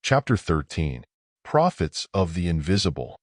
Chapter 13. Prophets of the Invisible.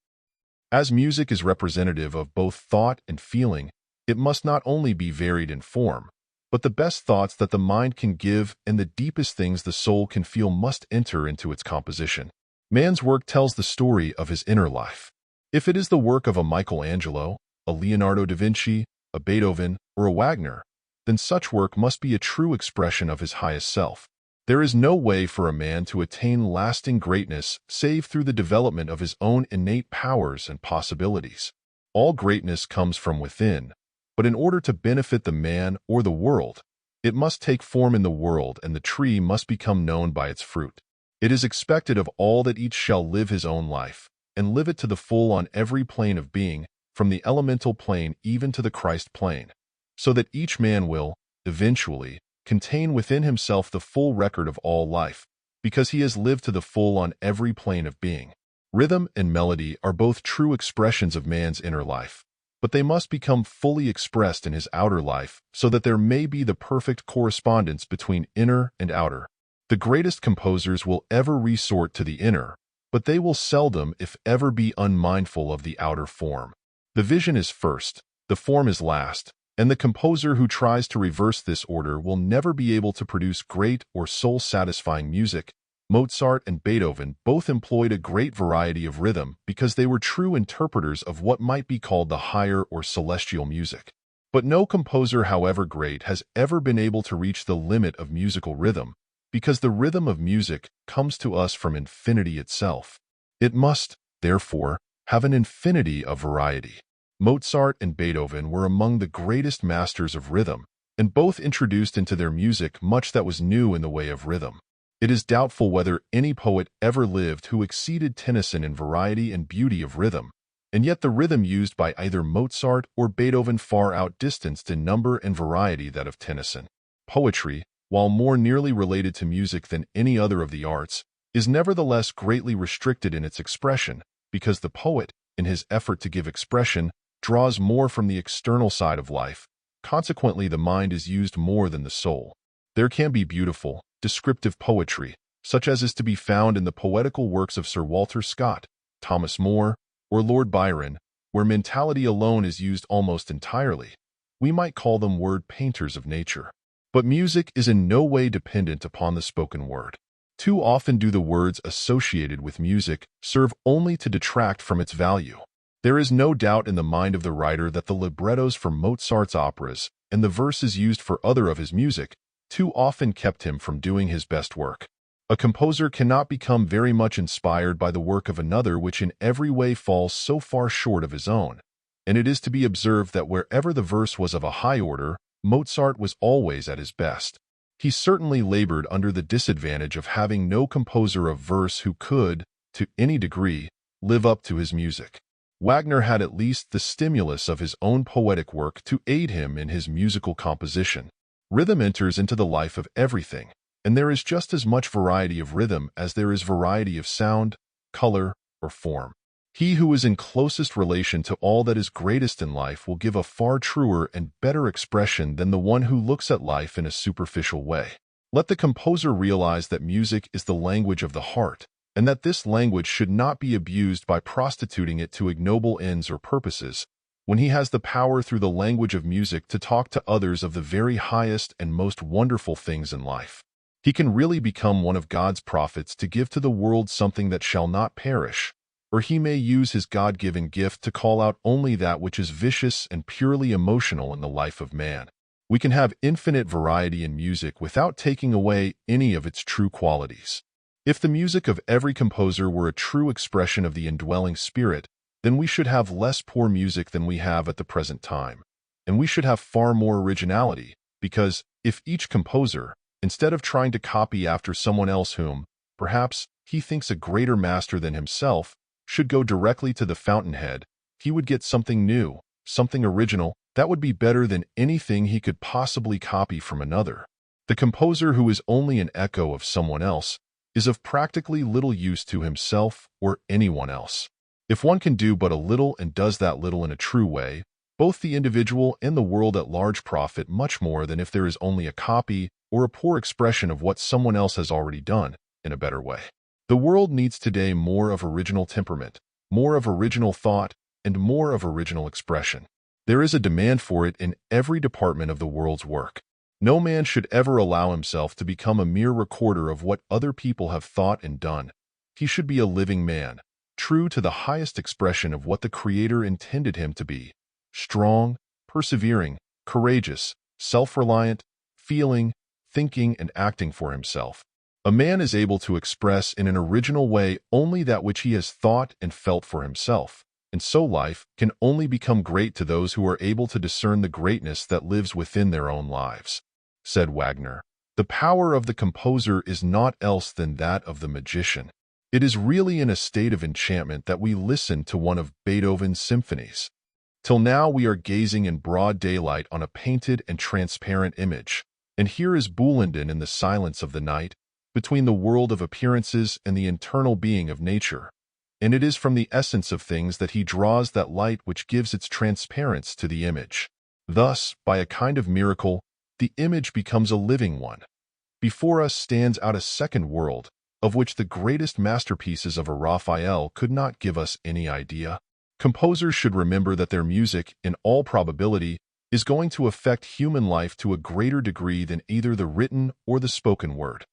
As music is representative of both thought and feeling, it must not only be varied in form, but the best thoughts that the mind can give and the deepest things the soul can feel must enter into its composition. Man's work tells the story of his inner life. If it is the work of a Michelangelo, a Leonardo da Vinci, a Beethoven, or a Wagner, then such work must be a true expression of his highest self. There is no way for a man to attain lasting greatness save through the development of his own innate powers and possibilities. All greatness comes from within, but in order to benefit the man or the world, it must take form in the world, and the tree must become known by its fruit. It is expected of all that each shall live his own life, and live it to the full on every plane of being, from the elemental plane even to the Christ plane, so that each man will, eventually, contain within himself the full record of all life, because he has lived to the full on every plane of being. Rhythm and melody are both true expressions of man's inner life, but they must become fully expressed in his outer life so that there may be the perfect correspondence between inner and outer. The greatest composers will ever resort to the inner, but they will seldom, if ever, be unmindful of the outer form. The vision is first, the form is last, and the composer who tries to reverse this order will never be able to produce great or soul-satisfying music. Mozart and Beethoven both employed a great variety of rhythm because they were true interpreters of what might be called the higher or celestial music. But no composer, however great, has ever been able to reach the limit of musical rhythm, because the rhythm of music comes to us from infinity itself. It must, therefore, have an infinity of variety. Mozart and Beethoven were among the greatest masters of rhythm, and both introduced into their music much that was new in the way of rhythm. It is doubtful whether any poet ever lived who exceeded Tennyson in variety and beauty of rhythm, and yet the rhythm used by either Mozart or Beethoven far outdistanced in number and variety that of Tennyson. Poetry, while more nearly related to music than any other of the arts, is nevertheless greatly restricted in its expression, because the poet, in his effort to give expression, draws more from the external side of life. Consequently, the mind is used more than the soul. There can be beautiful, descriptive poetry, such as is to be found in the poetical works of Sir Walter Scott, Thomas Moore, or Lord Byron, where mentality alone is used almost entirely. We might call them word painters of nature. But music is in no way dependent upon the spoken word. Too often do the words associated with music serve only to detract from its value. There is no doubt in the mind of the writer that the librettos for Mozart's operas and the verses used for other of his music too often kept him from doing his best work. A composer cannot become very much inspired by the work of another which in every way falls so far short of his own, and it is to be observed that wherever the verse was of a high order, Mozart was always at his best. He certainly labored under the disadvantage of having no composer of verse who could, to any degree, live up to his music. Wagner had at least the stimulus of his own poetic work to aid him in his musical composition. Rhythm enters into the life of everything, and there is just as much variety of rhythm as there is variety of sound, color, or form. He who is in closest relation to all that is greatest in life will give a far truer and better expression than the one who looks at life in a superficial way. Let the composer realize that music is the language of the heart, and that this language should not be abused by prostituting it to ignoble ends or purposes, when he has the power through the language of music to talk to others of the very highest and most wonderful things in life. He can really become one of God's prophets to give to the world something that shall not perish, or he may use his God-given gift to call out only that which is vicious and purely emotional in the life of man. We can have infinite variety in music without taking away any of its true qualities. If the music of every composer were a true expression of the indwelling spirit, then we should have less poor music than we have at the present time, and we should have far more originality, because, if each composer, instead of trying to copy after someone else whom, perhaps, he thinks a greater master than himself, should go directly to the fountainhead, he would get something new, something original, that would be better than anything he could possibly copy from another. The composer who is only an echo of someone else is of practically little use to himself or anyone else. If one can do but a little and does that little in a true way, both the individual and the world at large profit much more than if there is only a copy or a poor expression of what someone else has already done in a better way. The world needs today more of original temperament, more of original thought, and more of original expression. There is a demand for it in every department of the world's work. No man should ever allow himself to become a mere recorder of what other people have thought and done. He should be a living man, true to the highest expression of what the Creator intended him to be: strong, persevering, courageous, self-reliant, feeling, thinking, and acting for himself. A man is able to express in an original way only that which he has thought and felt for himself, and so life can only become great to those who are able to discern the greatness that lives within their own lives. Said Wagner, "The power of the composer is naught else than that of the magician. It is really in a state of enchantment that we listen to one of Beethoven's symphonies. Till now we are gazing in broad daylight on a painted and transparent image, and here is Boulendin in the silence of the night, between the world of appearances and the internal being of nature, and it is from the essence of things that he draws that light which gives its transparence to the image. Thus, by a kind of miracle, the image becomes a living one. Before us stands out a second world, of which the greatest masterpieces of a Raphael could not give us any idea. Composers should remember that their music, in all probability, is going to affect human life to a greater degree than either the written or the spoken word.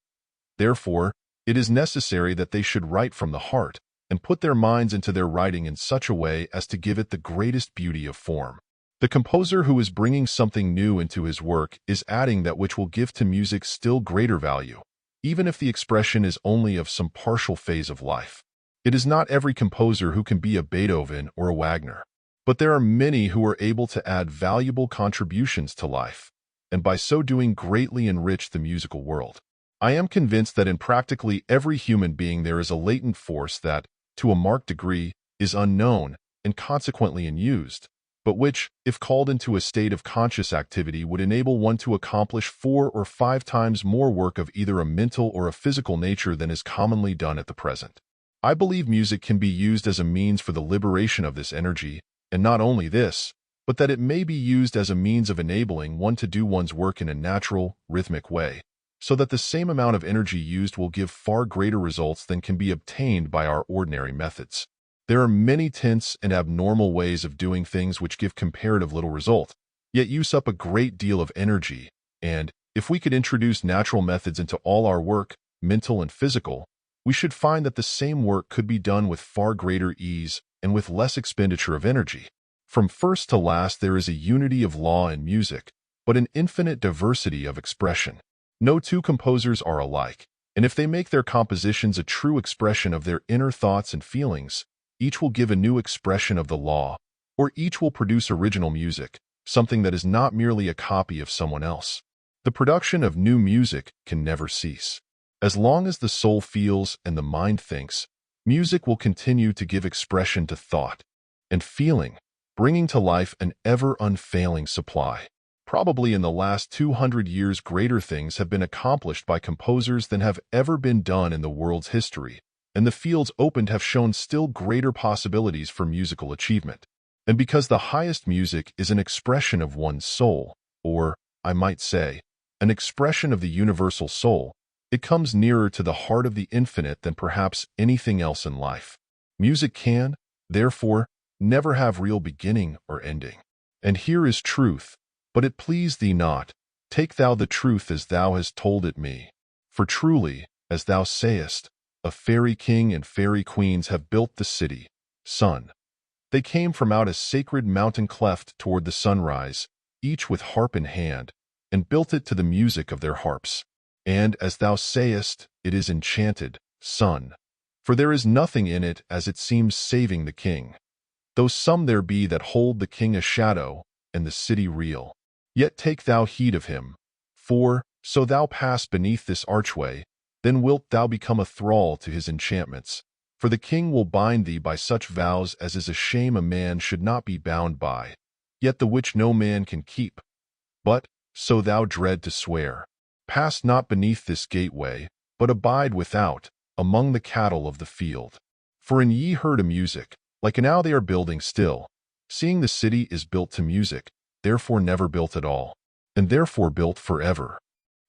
Therefore, it is necessary that they should write from the heart and put their minds into their writing in such a way as to give it the greatest beauty of form. The composer who is bringing something new into his work is adding that which will give to music still greater value, even if the expression is only of some partial phase of life. It is not every composer who can be a Beethoven or a Wagner, but there are many who are able to add valuable contributions to life, and by so doing greatly enrich the musical world. I am convinced that in practically every human being there is a latent force that, to a marked degree, is unknown and consequently unused, but which, if called into a state of conscious activity, would enable one to accomplish 4 or 5 times more work of either a mental or a physical nature than is commonly done at the present. I believe music can be used as a means for the liberation of this energy, and not only this, but that it may be used as a means of enabling one to do one's work in a natural, rhythmic way, so that the same amount of energy used will give far greater results than can be obtained by our ordinary methods. There are many tense and abnormal ways of doing things which give comparative little result, yet use up a great deal of energy, and, if we could introduce natural methods into all our work, mental and physical, we should find that the same work could be done with far greater ease and with less expenditure of energy. From first to last there is a unity of law in music, but an infinite diversity of expression. No two composers are alike, and if they make their compositions a true expression of their inner thoughts and feelings, each will give a new expression of the law, or each will produce original music, something that is not merely a copy of someone else. The production of new music can never cease. As long as the soul feels and the mind thinks, music will continue to give expression to thought and feeling, bringing to life an ever unfailing supply. Probably in the last 200 years greater things have been accomplished by composers than have ever been done in the world's history, and the fields opened have shown still greater possibilities for musical achievement. And because the highest music is an expression of one's soul, or, I might say, an expression of the universal soul, it comes nearer to the heart of the infinite than perhaps anything else in life. Music can, therefore, never have real beginning or ending. And here is truth, but it please thee not. Take thou the truth as thou hast told it me. For truly, as thou sayest, a fairy king and fairy queens have built the city, sun. They came from out a sacred mountain cleft toward the sunrise, each with harp in hand, and built it to the music of their harps. And, as thou sayest, it is enchanted, sun. For there is nothing in it as it seems saving the king. Though some there be that hold the king a shadow, and the city real. Yet take thou heed of him, for, so thou pass beneath this archway, then wilt thou become a thrall to his enchantments. For the king will bind thee by such vows as is a shame a man should not be bound by, yet the which no man can keep. But, so thou dread to swear, pass not beneath this gateway, but abide without, among the cattle of the field. For in ye heard a music, like now they are building still, seeing the city is built to music, therefore never built at all, and therefore built forever.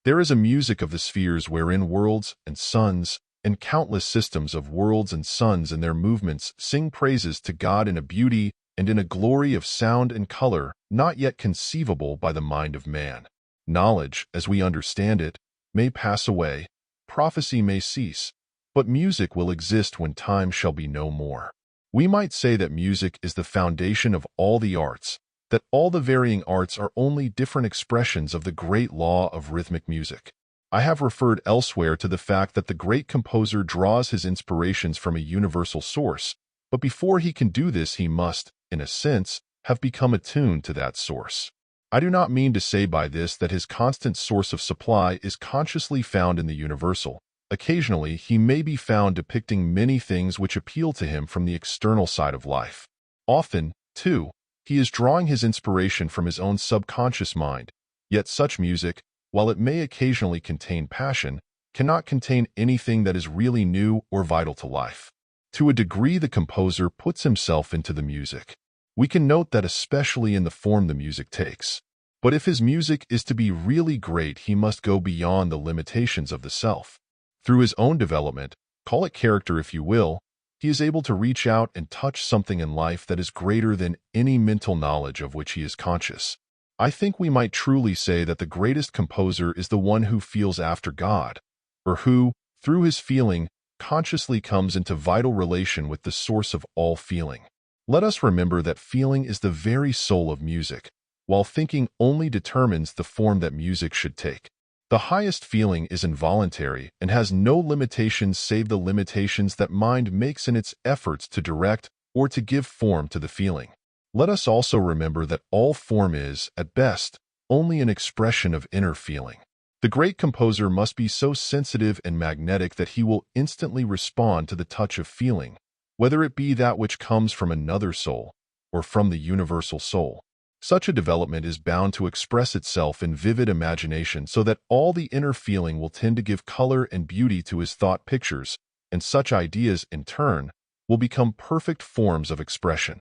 There is a music of the spheres wherein worlds and suns and countless systems of worlds and suns and their movements sing praises to God in a beauty and in a glory of sound and color not yet conceivable by the mind of man. Knowledge, as we understand it, may pass away, prophecy may cease, but music will exist when time shall be no more. We might say that music is the foundation of all the arts, that all the varying arts are only different expressions of the great law of rhythmic music. I have referred elsewhere to the fact that the great composer draws his inspirations from a universal source, but before he can do this he must, in a sense, have become attuned to that source. I do not mean to say by this that his constant source of supply is consciously found in the universal. Occasionally, he may be found depicting many things which appeal to him from the external side of life. Often, too, he is drawing his inspiration from his own subconscious mind, yet such music, while it may occasionally contain passion, cannot contain anything that is really new or vital to life. To a degree, the composer puts himself into the music. We can note that especially in the form the music takes. But if his music is to be really great, he must go beyond the limitations of the self. Through his own development, call it character if you will, he is able to reach out and touch something in life that is greater than any mental knowledge of which he is conscious. I think we might truly say that the greatest composer is the one who feels after God, or who, through his feeling, consciously comes into vital relation with the source of all feeling. Let us remember that feeling is the very soul of music, while thinking only determines the form that music should take. The highest feeling is involuntary and has no limitations save the limitations that mind makes in its efforts to direct or to give form to the feeling. Let us also remember that all form is, at best, only an expression of inner feeling. The great composer must be so sensitive and magnetic that he will instantly respond to the touch of feeling, whether it be that which comes from another soul or from the universal soul. Such a development is bound to express itself in vivid imagination so that all the inner feeling will tend to give color and beauty to his thought pictures, and such ideas, in turn, will become perfect forms of expression,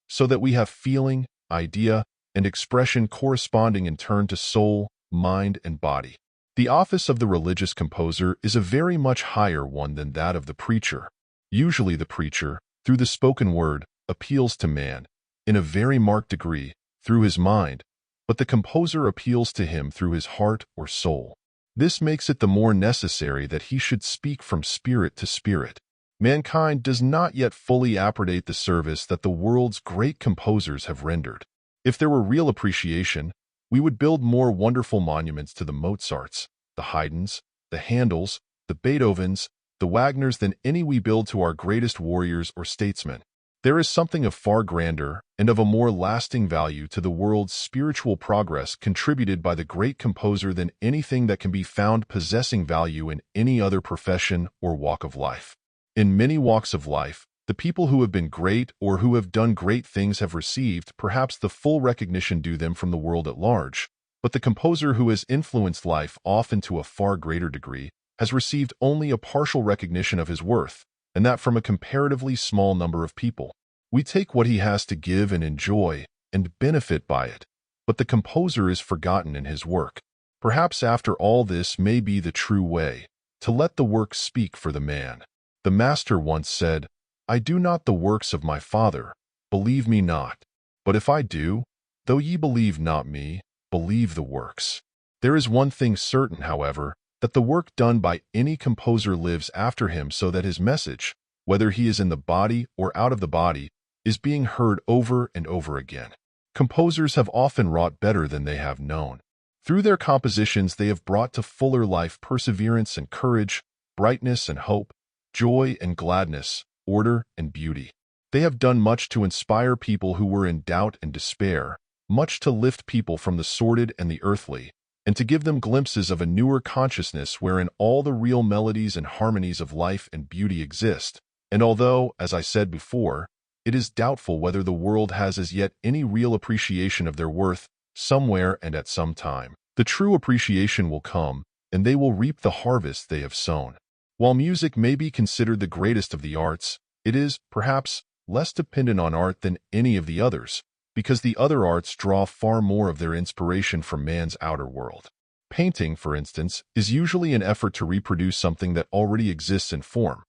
so that we have feeling, idea, and expression corresponding in turn to soul, mind, and body. The office of the religious composer is a very much higher one than that of the preacher. Usually the preacher, through the spoken word, appeals to man, in a very marked degree, through his mind, but the composer appeals to him through his heart or soul. This makes it the more necessary that he should speak from spirit to spirit. Mankind does not yet fully appreciate the service that the world's great composers have rendered. If there were real appreciation, we would build more wonderful monuments to the Mozarts, the Haydns, the Handels, the Beethovens, the Wagners than any we build to our greatest warriors or statesmen. There is something of far grander and of a more lasting value to the world's spiritual progress contributed by the great composer than anything that can be found possessing value in any other profession or walk of life. In many walks of life, the people who have been great or who have done great things have received perhaps the full recognition due them from the world at large, but the composer who has influenced life often to a far greater degree has received only a partial recognition of his worth, and that from a comparatively small number of people. We take what he has to give and enjoy and benefit by it, but the composer is forgotten in his work. Perhaps after all this may be the true way, to let the work speak for the man. The master once said, "I do not the works of my Father, believe me not. But if I do, though ye believe not me, believe the works." There is one thing certain, however, that the work done by any composer lives after him so that his message, whether he is in the body or out of the body, is being heard over and over again. Composers have often wrought better than they have known. Through their compositions they have brought to fuller life perseverance and courage, brightness and hope, joy and gladness, order and beauty. They have done much to inspire people who were in doubt and despair, much to lift people from the sordid and the earthly, and to give them glimpses of a newer consciousness wherein all the real melodies and harmonies of life and beauty exist. And although, as I said before, it is doubtful whether the world has as yet any real appreciation of their worth, somewhere and at some time, the true appreciation will come, and they will reap the harvest they have sown. While music may be considered the greatest of the arts, it is, perhaps, less dependent on art than any of the others, because the other arts draw far more of their inspiration from man's outer world. Painting, for instance, is usually an effort to reproduce something that already exists in form.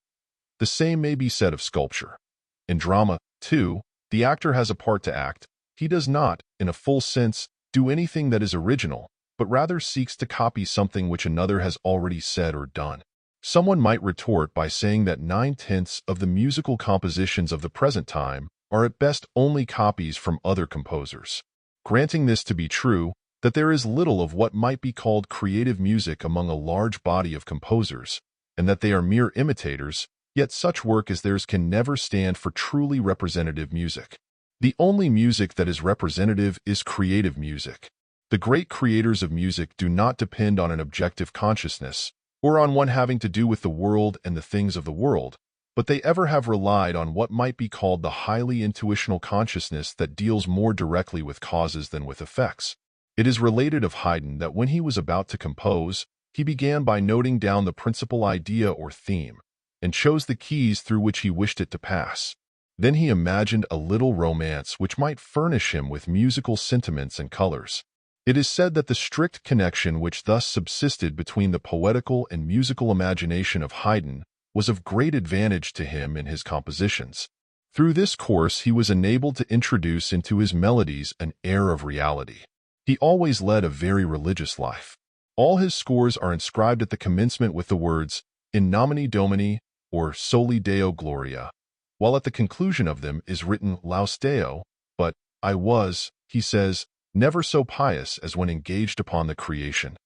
The same may be said of sculpture. In drama, too, the actor has a part to act. He does not, in a full sense, do anything that is original, but rather seeks to copy something which another has already said or done. Someone might retort by saying that 9/10 of the musical compositions of the present time are at best only copies from other composers. Granting this to be true, that there is little of what might be called creative music among a large body of composers, and that they are mere imitators, yet such work as theirs can never stand for truly representative music. The only music that is representative is creative music. The great creators of music do not depend on an objective consciousness, or on one having to do with the world and the things of the world, but they ever have relied on what might be called the highly intuitional consciousness that deals more directly with causes than with effects. It is related of Haydn that when he was about to compose, he began by noting down the principal idea or theme, and chose the keys through which he wished it to pass. Then he imagined a little romance which might furnish him with musical sentiments and colors. It is said that the strict connection which thus subsisted between the poetical and musical imagination of Haydn was of great advantage to him in his compositions. Through this course he was enabled to introduce into his melodies an air of reality. He always led a very religious life. All his scores are inscribed at the commencement with the words, In nomine Domini, or Soli Deo Gloria, while at the conclusion of them is written Laus Deo, but I was, he says, never so pious as when engaged upon the creation.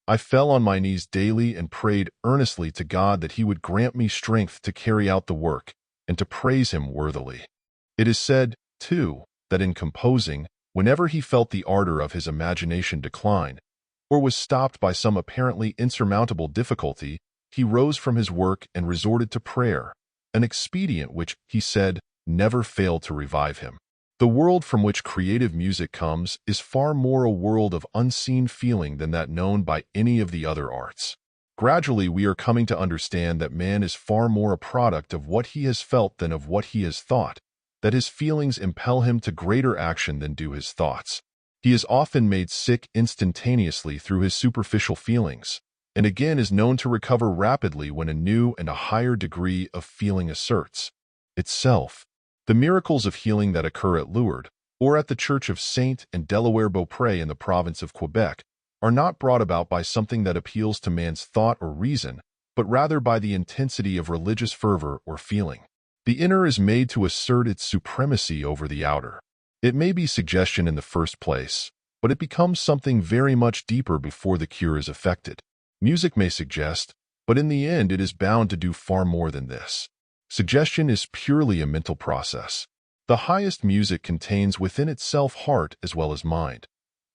I fell on my knees daily and prayed earnestly to God that he would grant me strength to carry out the work and to praise him worthily. It is said, too, that in composing, whenever he felt the ardor of his imagination decline, or was stopped by some apparently insurmountable difficulty, he rose from his work and resorted to prayer, an expedient which, he said, never failed to revive him. The world from which creative music comes is far more a world of unseen feeling than that known by any of the other arts. Gradually we are coming to understand that man is far more a product of what he has felt than of what he has thought, that his feelings impel him to greater action than do his thoughts. He is often made sick instantaneously through his superficial feelings, and again is known to recover rapidly when a new and a higher degree of feeling asserts itself. The miracles of healing that occur at Lourdes, or at the Church of Saint and Delaware-Beaupré in the province of Quebec, are not brought about by something that appeals to man's thought or reason, but rather by the intensity of religious fervor or feeling. The inner is made to assert its supremacy over the outer. It may be suggestion in the first place, but it becomes something very much deeper before the cure is effected. Music may suggest, but in the end it is bound to do far more than this. Suggestion is purely a mental process. The highest music contains within itself heart as well as mind.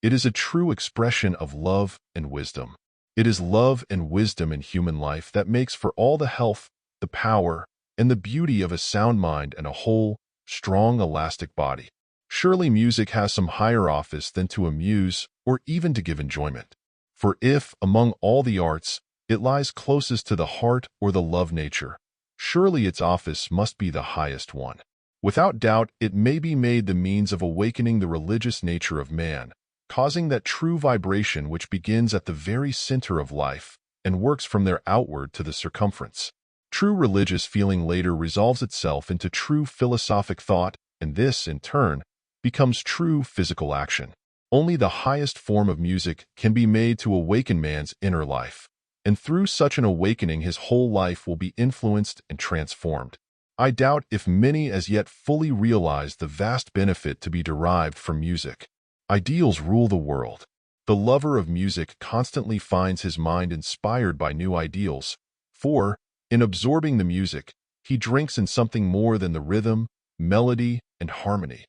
It is a true expression of love and wisdom. It is love and wisdom in human life that makes for all the health, the power, and the beauty of a sound mind and a whole, strong, elastic body. Surely music has some higher office than to amuse or even to give enjoyment. For if, among all the arts, it lies closest to the heart or the love nature, surely its office must be the highest one. Without doubt, it may be made the means of awakening the religious nature of man, causing that true vibration which begins at the very center of life and works from there outward to the circumference. True religious feeling later resolves itself into true philosophic thought, and this, in turn, becomes true physical action. Only the highest form of music can be made to awaken man's inner life, and through such an awakening his whole life will be influenced and transformed. I doubt if many as yet fully realize the vast benefit to be derived from music. Ideals rule the world. The lover of music constantly finds his mind inspired by new ideals, for, in absorbing the music, he drinks in something more than the rhythm, melody, and harmony.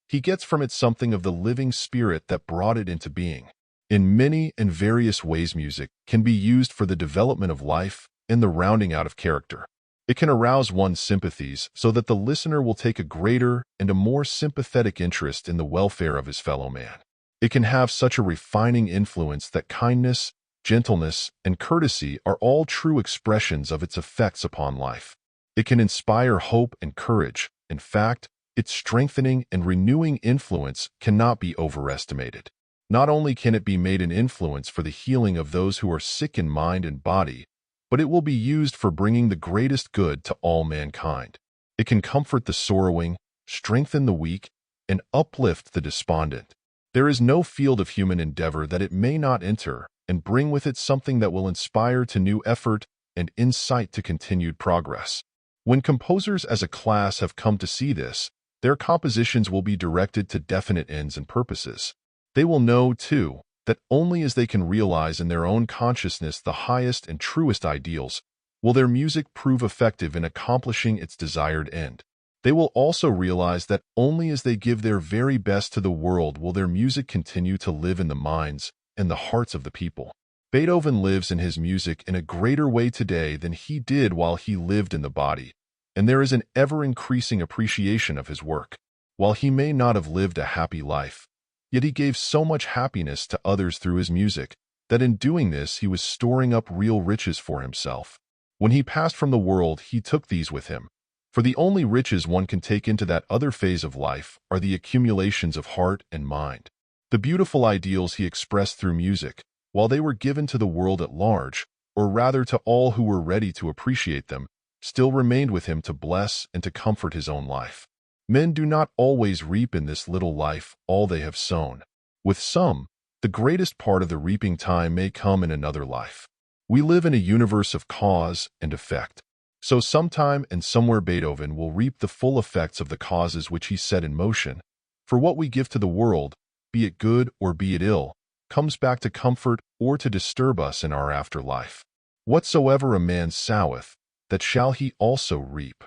He gets from it something of the living spirit that brought it into being. In many and various ways music can be used for the development of life and the rounding out of character. It can arouse one's sympathies so that the listener will take a greater and a more sympathetic interest in the welfare of his fellow man. It can have such a refining influence that kindness, gentleness, and courtesy are all true expressions of its effects upon life. It can inspire hope and courage. In fact, its strengthening and renewing influence cannot be overestimated. Not only can it be made an influence for the healing of those who are sick in mind and body, but it will be used for bringing the greatest good to all mankind. It can comfort the sorrowing, strengthen the weak, and uplift the despondent. There is no field of human endeavor that it may not enter and bring with it something that will inspire to new effort and incite to continued progress. When composers as a class have come to see this, their compositions will be directed to definite ends and purposes. They will know, too, that only as they can realize in their own consciousness the highest and truest ideals will their music prove effective in accomplishing its desired end. They will also realize that only as they give their very best to the world will their music continue to live in the minds and the hearts of the people. Beethoven lives in his music in a greater way today than he did while he lived in the body, and there is an ever-increasing appreciation of his work. While he may not have lived a happy life, yet he gave so much happiness to others through his music that in doing this he was storing up real riches for himself. When he passed from the world, he took these with him. For the only riches one can take into that other phase of life are the accumulations of heart and mind. The beautiful ideals he expressed through music, while they were given to the world at large, or rather to all who were ready to appreciate them, still remained with him to bless and to comfort his own life. Men do not always reap in this little life all they have sown. With some, the greatest part of the reaping time may come in another life. We live in a universe of cause and effect. So sometime and somewhere Beethoven will reap the full effects of the causes which he set in motion. For what we give to the world, be it good or be it ill, comes back to comfort or to disturb us in our afterlife. Whatsoever a man soweth, that shall he also reap.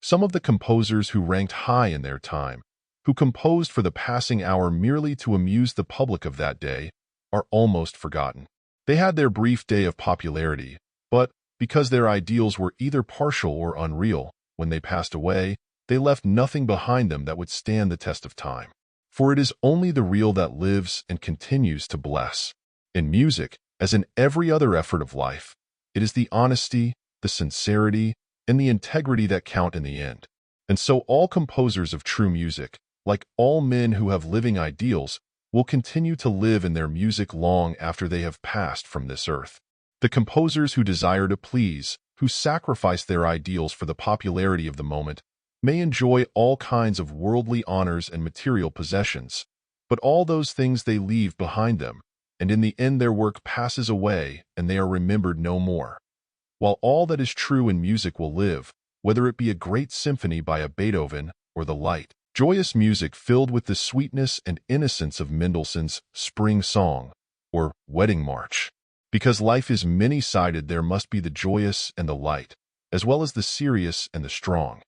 Some of the composers who ranked high in their time, who composed for the passing hour merely to amuse the public of that day, are almost forgotten. They had their brief day of popularity, but because their ideals were either partial or unreal, when they passed away, they left nothing behind them that would stand the test of time. For it is only the real that lives and continues to bless. In music, as in every other effort of life, it is the honesty, the sincerity, and the integrity that count in the end. And so all composers of true music, like all men who have living ideals, will continue to live in their music long after they have passed from this earth. The composers who desire to please, who sacrifice their ideals for the popularity of the moment, may enjoy all kinds of worldly honors and material possessions, but all those things they leave behind them, and in the end their work passes away and they are remembered no more. While all that is true in music will live, whether it be a great symphony by a Beethoven or the light, joyous music filled with the sweetness and innocence of Mendelssohn's Spring Song or Wedding March. Because life is many-sided, there must be the joyous and the light, as well as the serious and the strong.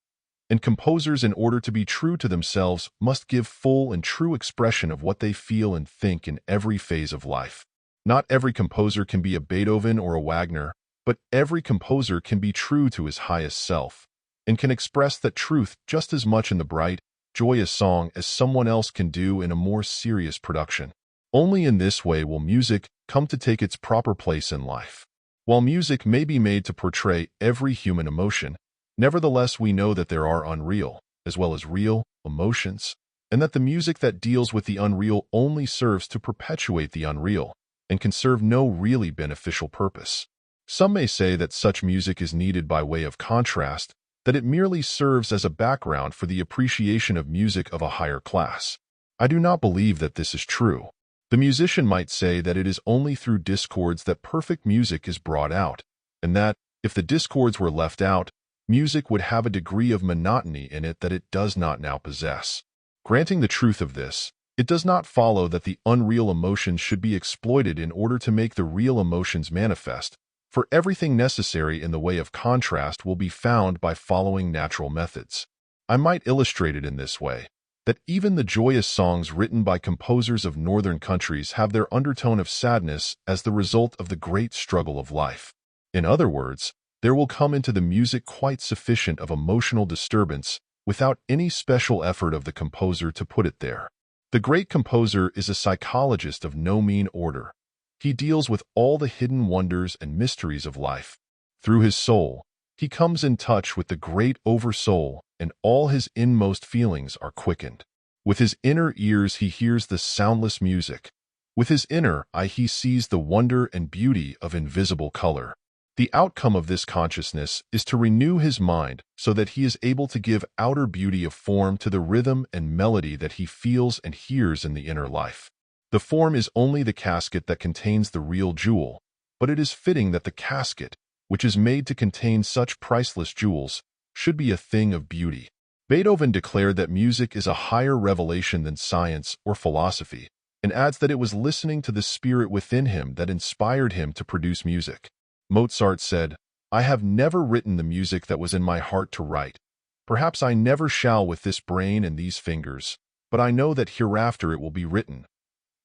And composers, in order to be true to themselves, must give full and true expression of what they feel and think in every phase of life. Not every composer can be a Beethoven or a Wagner, but every composer can be true to his highest self, and can express that truth just as much in the bright, joyous song as someone else can do in a more serious production. Only in this way will music come to take its proper place in life. While music may be made to portray every human emotion, nevertheless we know that there are unreal, as well as real, emotions, and that the music that deals with the unreal only serves to perpetuate the unreal, and can serve no really beneficial purpose. Some may say that such music is needed by way of contrast, that it merely serves as a background for the appreciation of music of a higher class. I do not believe that this is true. The musician might say that it is only through discords that perfect music is brought out, and that, if the discords were left out, music would have a degree of monotony in it that it does not now possess. Granting the truth of this, it does not follow that the unreal emotions should be exploited in order to make the real emotions manifest, for everything necessary in the way of contrast will be found by following natural methods. I might illustrate it in this way, that even the joyous songs written by composers of northern countries have their undertone of sadness as the result of the great struggle of life. In other words, there will come into the music quite sufficient of emotional disturbance without any special effort of the composer to put it there. The great composer is a psychologist of no mean order. He deals with all the hidden wonders and mysteries of life. Through his soul, he comes in touch with the great oversoul, and all his inmost feelings are quickened. With his inner ears he hears the soundless music, With his inner eye he sees the wonder and beauty of invisible color. The outcome of this consciousness is to renew his mind so that he is able to give outer beauty of form to the rhythm and melody that he feels and hears in the inner life. The form is only the casket that contains the real jewel, but it is fitting that the casket, which is made to contain such priceless jewels, should be a thing of beauty. Beethoven declared that music is a higher revelation than science or philosophy, and adds that it was listening to the spirit within him that inspired him to produce music. Mozart said, "I have never written the music that was in my heart to write. Perhaps I never shall with this brain and these fingers, but I know that hereafter it will be written.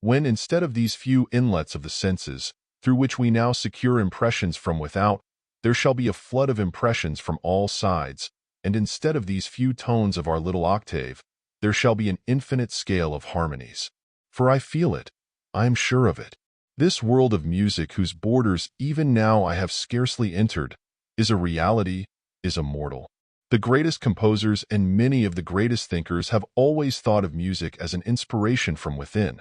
When, instead of these few inlets of the senses, through which we now secure impressions from without, there shall be a flood of impressions from all sides, and instead of these few tones of our little octave, there shall be an infinite scale of harmonies. For I feel it, I am sure of it. This world of music whose borders even now I have scarcely entered, is a reality, is immortal." The greatest composers and many of the greatest thinkers have always thought of music as an inspiration from within,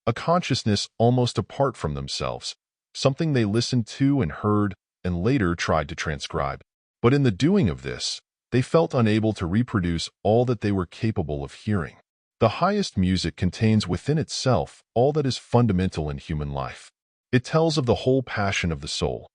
a consciousness almost apart from themselves, something they listened to and heard and later tried to transcribe. But in the doing of this, they felt unable to reproduce all that they were capable of hearing. The highest music contains within itself all that is fundamental in human life. It tells of the whole passion of the soul.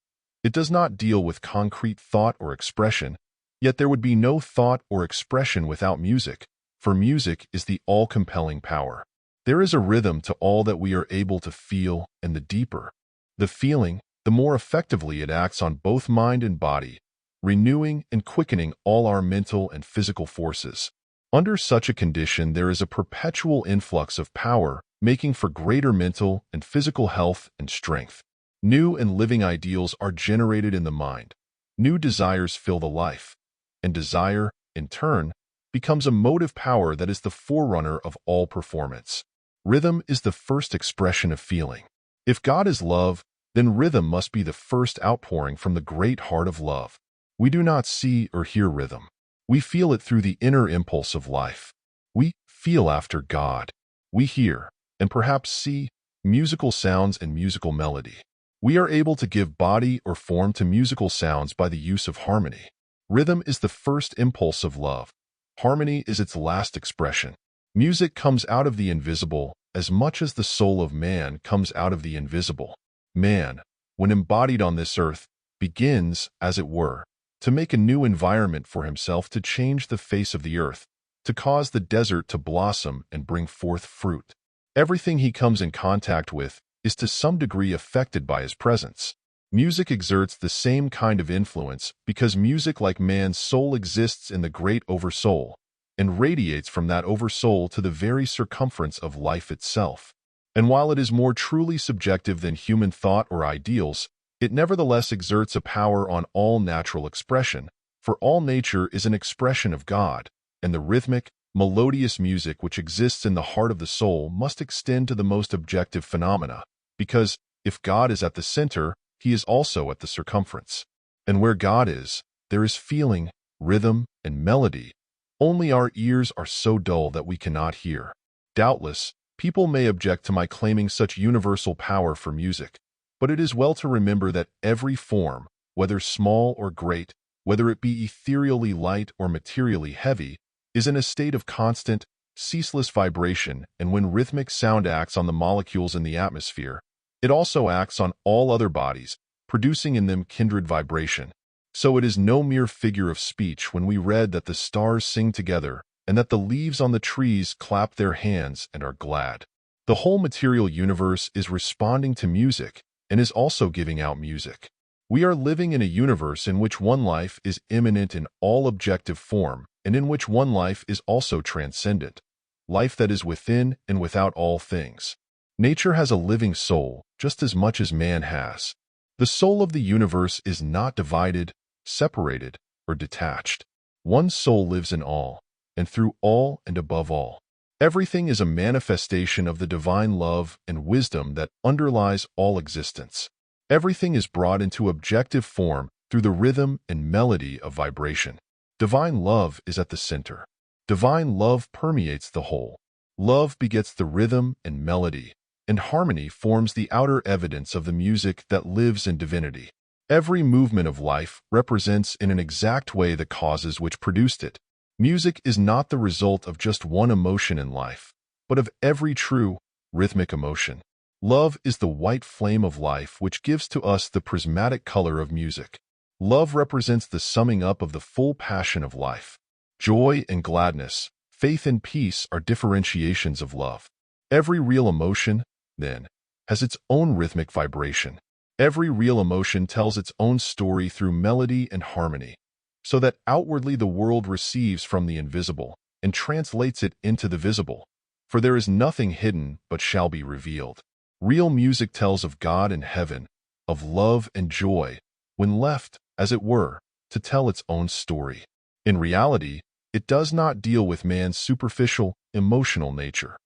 It does not deal with concrete thought or expression, yet there would be no thought or expression without music, for music is the all-compelling power. There is a rhythm to all that we are able to feel, and the deeper the feeling, the more effectively it acts on both mind and body, renewing and quickening all our mental and physical forces. Under such a condition, there is a perpetual influx of power, making for greater mental and physical health and strength. New and living ideals are generated in the mind. New desires fill the life, and desire, in turn, becomes a motive power that is the forerunner of all performance. Rhythm is the first expression of feeling. If God is love, then rhythm must be the first outpouring from the great heart of love. We do not see or hear rhythm. We feel it through the inner impulse of life. We feel after God. We hear, and perhaps see, musical sounds and musical melody. We are able to give body or form to musical sounds by the use of harmony. Rhythm is the first impulse of love. Harmony is its last expression. Music comes out of the invisible as much as the soul of man comes out of the invisible. Man, when embodied on this earth, begins, as it were, to make a new environment for himself, to change the face of the earth, to cause the desert to blossom and bring forth fruit. Everything he comes in contact with is to some degree affected by his presence. Music exerts the same kind of influence because music, like man's soul, exists in the great Oversoul and radiates from that Oversoul to the very circumference of life itself. And while it is more truly subjective than human thought or ideals, it nevertheless exerts a power on all natural expression, for all nature is an expression of God, and the rhythmic, melodious music which exists in the heart of the soul must extend to the most objective phenomena, because, if God is at the center, he is also at the circumference. And where God is, there is feeling, rhythm, and melody. Only our ears are so dull that we cannot hear. Doubtless, people may object to my claiming such universal power for music, but it is well to remember that every form, whether small or great, whether it be ethereally light or materially heavy, is in a state of constant, ceaseless vibration, and when rhythmic sound acts on the molecules in the atmosphere, it also acts on all other bodies, producing in them kindred vibration. So it is no mere figure of speech when we read that the stars sing together and that the leaves on the trees clap their hands and are glad. The whole material universe is responding to music and is also giving out music. We are living in a universe in which one life is immanent in all objective form, and in which one life is also transcendent, life that is within and without all things. Nature has a living soul, just as much as man has. The soul of the universe is not divided, separated, or detached. One soul lives in all, and through all and above all. Everything is a manifestation of the divine love and wisdom that underlies all existence. Everything is brought into objective form through the rhythm and melody of vibration. Divine love is at the center. Divine love permeates the whole. Love begets the rhythm and melody, and harmony forms the outer evidence of the music that lives in divinity. Every movement of life represents in an exact way the causes which produced it. Music is not the result of just one emotion in life, but of every true, rhythmic emotion. Love is the white flame of life which gives to us the prismatic color of music. Love represents the summing up of the full passion of life. Joy and gladness, faith and peace are differentiations of love. Every real emotion, then, has its own rhythmic vibration. Every real emotion tells its own story through melody and harmony, so that outwardly the world receives from the invisible and translates it into the visible. For there is nothing hidden but shall be revealed. Real music tells of God and heaven, of love and joy, when left, as it were, to tell its own story. In reality, it does not deal with man's superficial, emotional nature.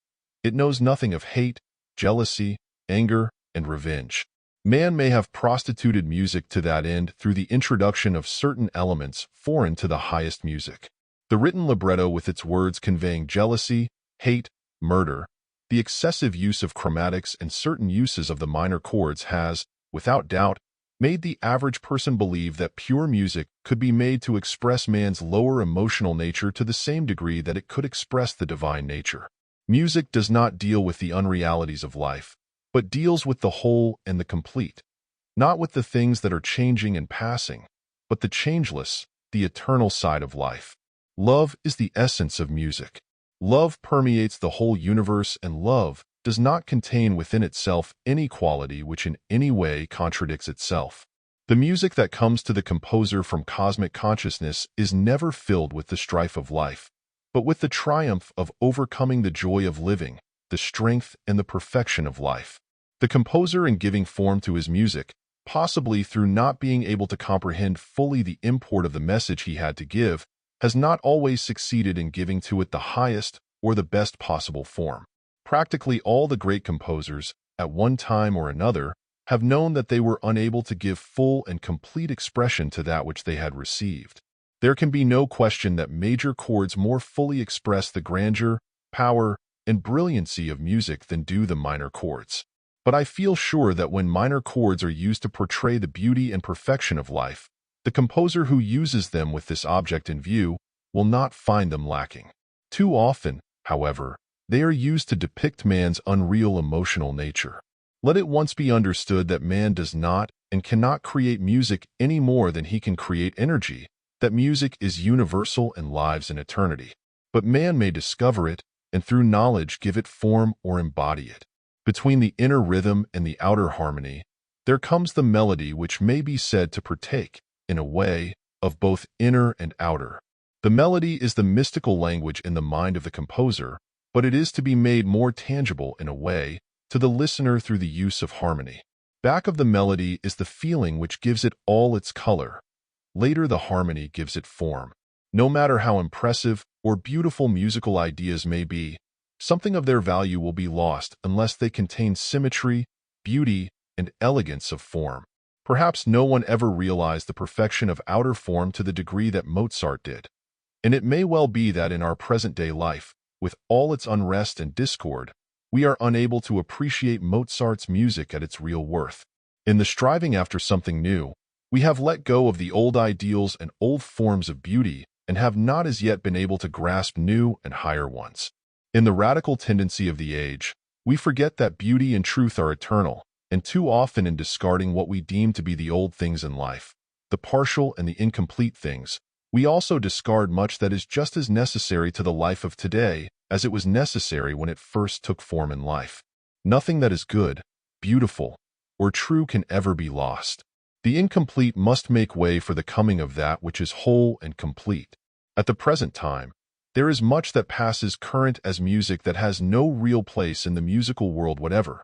It knows nothing of hate, jealousy, anger, and revenge. Man may have prostituted music to that end through the introduction of certain elements foreign to the highest music. The written libretto with its words conveying jealousy, hate, murder, the excessive use of chromatics and certain uses of the minor chords has, without doubt, made the average person believe that pure music could be made to express man's lower emotional nature to the same degree that it could express the divine nature. Music does not deal with the unrealities of life, but deals with the whole and the complete, not with the things that are changing and passing, but the changeless, the eternal side of life. Love is the essence of music. Love permeates the whole universe, and love does not contain within itself any quality which in any way contradicts itself. The music that comes to the composer from cosmic consciousness is never filled with the strife of life, but with the triumph of overcoming the joy of living, the strength and the perfection of life. The composer, in giving form to his music, possibly through not being able to comprehend fully the import of the message he had to give, has not always succeeded in giving to it the highest or the best possible form. Practically all the great composers, at one time or another, have known that they were unable to give full and complete expression to that which they had received. There can be no question that major chords more fully express the grandeur, power, and brilliancy of music than do the minor chords. But I feel sure that when minor chords are used to portray the beauty and perfection of life, the composer who uses them with this object in view will not find them lacking. Too often, however, they are used to depict man's unreal emotional nature. Let it once be understood that man does not and cannot create music any more than he can create energy, that music is universal and lives in eternity. But man may discover it, and through knowledge give it form or embody it. Between the inner rhythm and the outer harmony, there comes the melody which may be said to partake, in a way, of both inner and outer. The melody is the mystical language in the mind of the composer, but it is to be made more tangible in a way to the listener through the use of harmony. Back of the melody is the feeling which gives it all its color. Later the harmony gives it form. No matter how impressive or beautiful musical ideas may be, something of their value will be lost unless they contain symmetry, beauty, and elegance of form. Perhaps no one ever realized the perfection of outer form to the degree that Mozart did. And it may well be that in our present-day life, with all its unrest and discord, we are unable to appreciate Mozart's music at its real worth. In the striving after something new, we have let go of the old ideals and old forms of beauty and have not as yet been able to grasp new and higher ones. In the radical tendency of the age, we forget that beauty and truth are eternal, and too often in discarding what we deem to be the old things in life, the partial and the incomplete things, we also discard much that is just as necessary to the life of today as it was necessary when it first took form in life. Nothing that is good, beautiful, or true can ever be lost. The incomplete must make way for the coming of that which is whole and complete. At the present time, there is much that passes current as music that has no real place in the musical world whatever.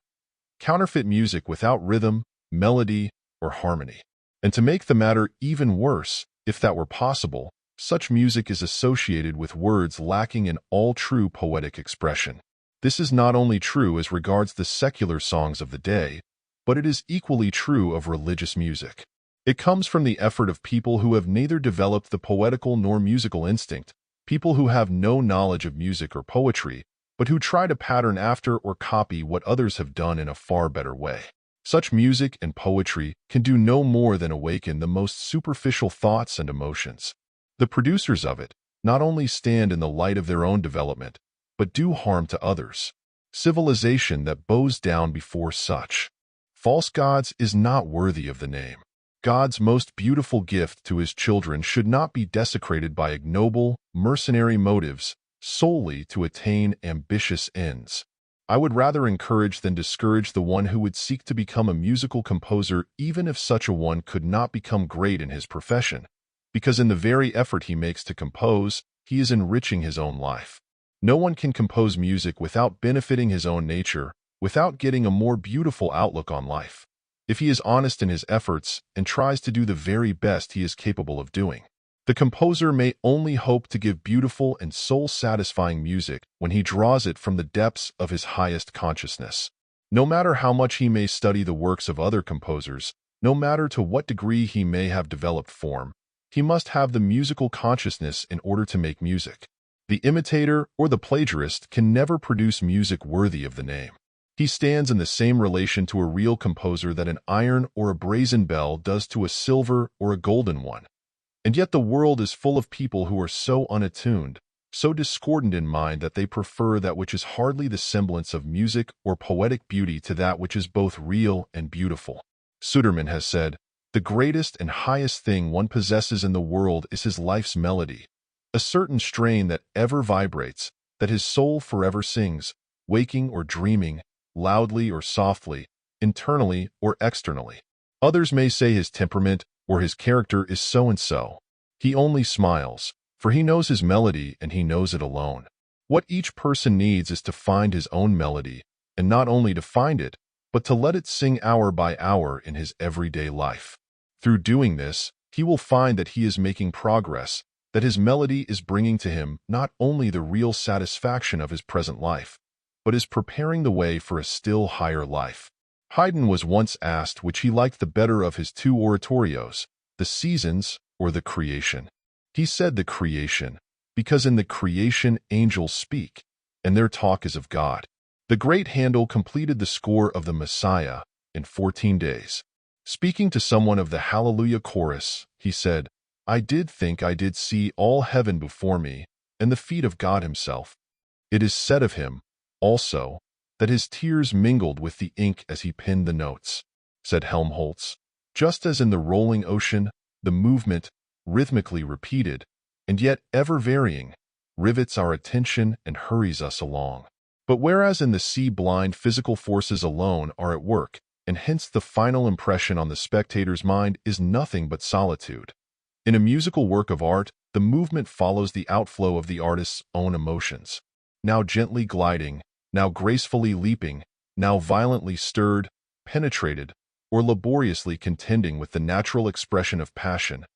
Counterfeit music without rhythm, melody, or harmony. And to make the matter even worse, if that were possible, such music is associated with words lacking in all true poetic expression. This is not only true as regards the secular songs of the day, but it is equally true of religious music. It comes from the effort of people who have neither developed the poetical nor musical instinct, people who have no knowledge of music or poetry, but who try to pattern after or copy what others have done in a far better way. Such music and poetry can do no more than awaken the most superficial thoughts and emotions. The producers of it not only stand in the light of their own development, but do harm to others. Civilization that bows down before such false gods is not worthy of the name. God's most beautiful gift to his children should not be desecrated by ignoble, mercenary motives solely to attain ambitious ends. I would rather encourage than discourage the one who would seek to become a musical composer, even if such a one could not become great in his profession, because in the very effort he makes to compose, he is enriching his own life. No one can compose music without benefiting his own nature, without getting a more beautiful outlook on life, if he is honest in his efforts and tries to do the very best he is capable of doing. The composer may only hope to give beautiful and soul-satisfying music when he draws it from the depths of his highest consciousness. No matter how much he may study the works of other composers, no matter to what degree he may have developed form, he must have the musical consciousness in order to make music. The imitator or the plagiarist can never produce music worthy of the name. He stands in the same relation to a real composer that an iron or a brazen bell does to a silver or a golden one. And yet the world is full of people who are so unattuned, so discordant in mind that they prefer that which is hardly the semblance of music or poetic beauty to that which is both real and beautiful. Sudermann has said, "The greatest and highest thing one possesses in the world is his life's melody, a certain strain that ever vibrates, that his soul forever sings, waking or dreaming, loudly or softly, internally or externally." Others may say his temperament or his character is so and so. He only smiles, for he knows his melody and he knows it alone. What each person needs is to find his own melody, and not only to find it, but to let it sing hour by hour in his everyday life. Through doing this, he will find that he is making progress, that his melody is bringing to him not only the real satisfaction of his present life, but is preparing the way for a still higher life. Haydn was once asked which he liked the better of his two oratorios, The Seasons or The Creation. He said The Creation, because in the creation angels speak, and their talk is of God. The great Handel completed the score of the Messiah in 14 days. Speaking to someone of the Hallelujah chorus, he said, "I did think I did see all heaven before me, and the feet of God himself. It is said of him, also, that his tears mingled with the ink as he penned the notes," said Helmholtz. Just as in the rolling ocean, the movement, rhythmically repeated, and yet ever varying, rivets our attention and hurries us along. But whereas in the sea blind physical forces alone are at work, and hence the final impression on the spectator's mind is nothing but solitude, in a musical work of art, the movement follows the outflow of the artist's own emotions, now gently gliding, now gracefully leaping, now violently stirred, penetrated, or laboriously contending with the natural expression of passion.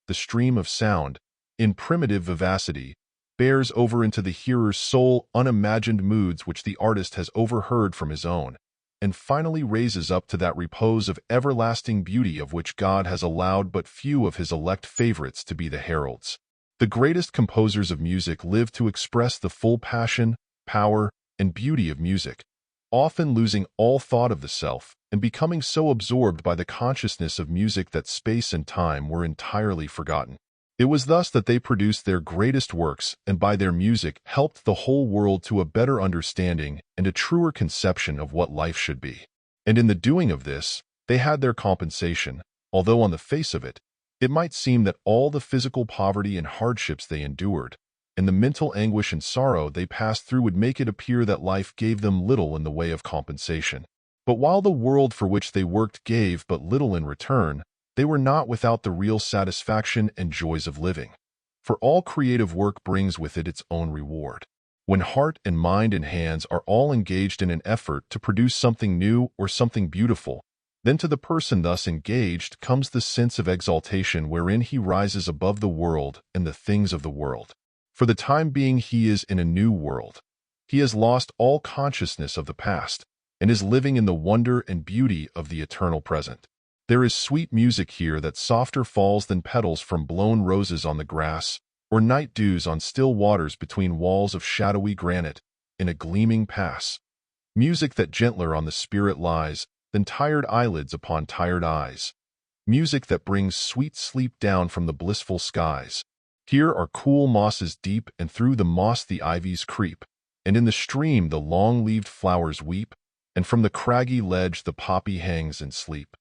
The stream of sound, in primitive vivacity, bears over into the hearer's soul unimagined moods which the artist has overheard from his own, and finally raises up to that repose of everlasting beauty of which God has allowed but few of his elect favorites to be the heralds. The greatest composers of music live to express the full passion, power, and beauty of music, often losing all thought of the self and becoming so absorbed by the consciousness of music that space and time were entirely forgotten. It was thus that they produced their greatest works and by their music helped the whole world to a better understanding and a truer conception of what life should be. And in the doing of this, they had their compensation, although on the face of it, it might seem that all the physical poverty and hardships they endured, and the mental anguish and sorrow they passed through would make it appear that life gave them little in the way of compensation. But while the world for which they worked gave but little in return, they were not without the real satisfaction and joys of living. For all creative work brings with it its own reward. When heart and mind and hands are all engaged in an effort to produce something new or something beautiful, then to the person thus engaged comes the sense of exaltation wherein he rises above the world and the things of the world. For the time being he is in a new world. He has lost all consciousness of the past, and is living in the wonder and beauty of the eternal present. There is sweet music here that softer falls than petals from blown roses on the grass, or night dews on still waters between walls of shadowy granite, in a gleaming pass. Music that gentler on the spirit lies than tired eyelids upon tired eyes. Music that brings sweet sleep down from the blissful skies. Here are cool mosses deep, and through the moss the ivies creep, and in the stream the long-leaved flowers weep, and from the craggy ledge the poppy hangs in sleep.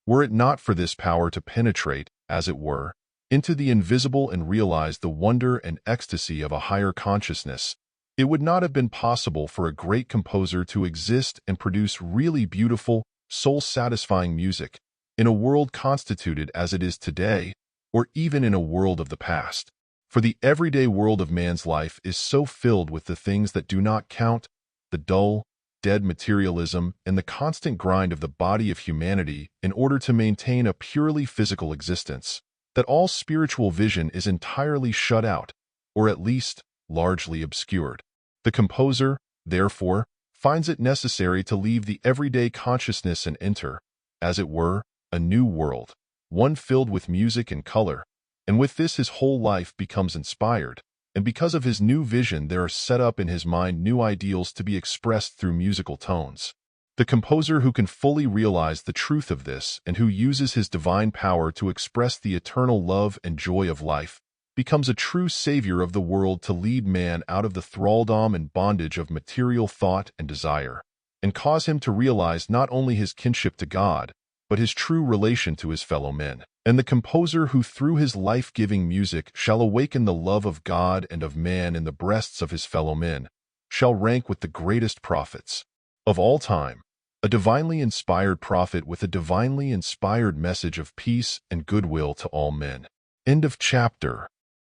Were it not for this power to penetrate, as it were, into the invisible and realize the wonder and ecstasy of a higher consciousness, it would not have been possible for a great composer to exist and produce really beautiful, soul-satisfying music in a world constituted as it is today, or even in a world of the past. For the everyday world of man's life is so filled with the things that do not count, the dull, dead materialism, and the constant grind of the body of humanity in order to maintain a purely physical existence, that all spiritual vision is entirely shut out, or at least largely obscured. The composer, therefore, finds it necessary to leave the everyday consciousness and enter, as it were, a new world, one filled with music and color, and with this his whole life becomes inspired, and because of his new vision there are set up in his mind new ideals to be expressed through musical tones. The composer who can fully realize the truth of this and who uses his divine power to express the eternal love and joy of life becomes a true savior of the world to lead man out of the thraldom and bondage of material thought and desire, and cause him to realize not only his kinship to God, but his true relation to his fellow men. And the composer who through his life-giving music shall awaken the love of God and of man in the breasts of his fellow men, shall rank with the greatest prophets of all time, a divinely inspired prophet with a divinely inspired message of peace and goodwill to all men. End of chapter.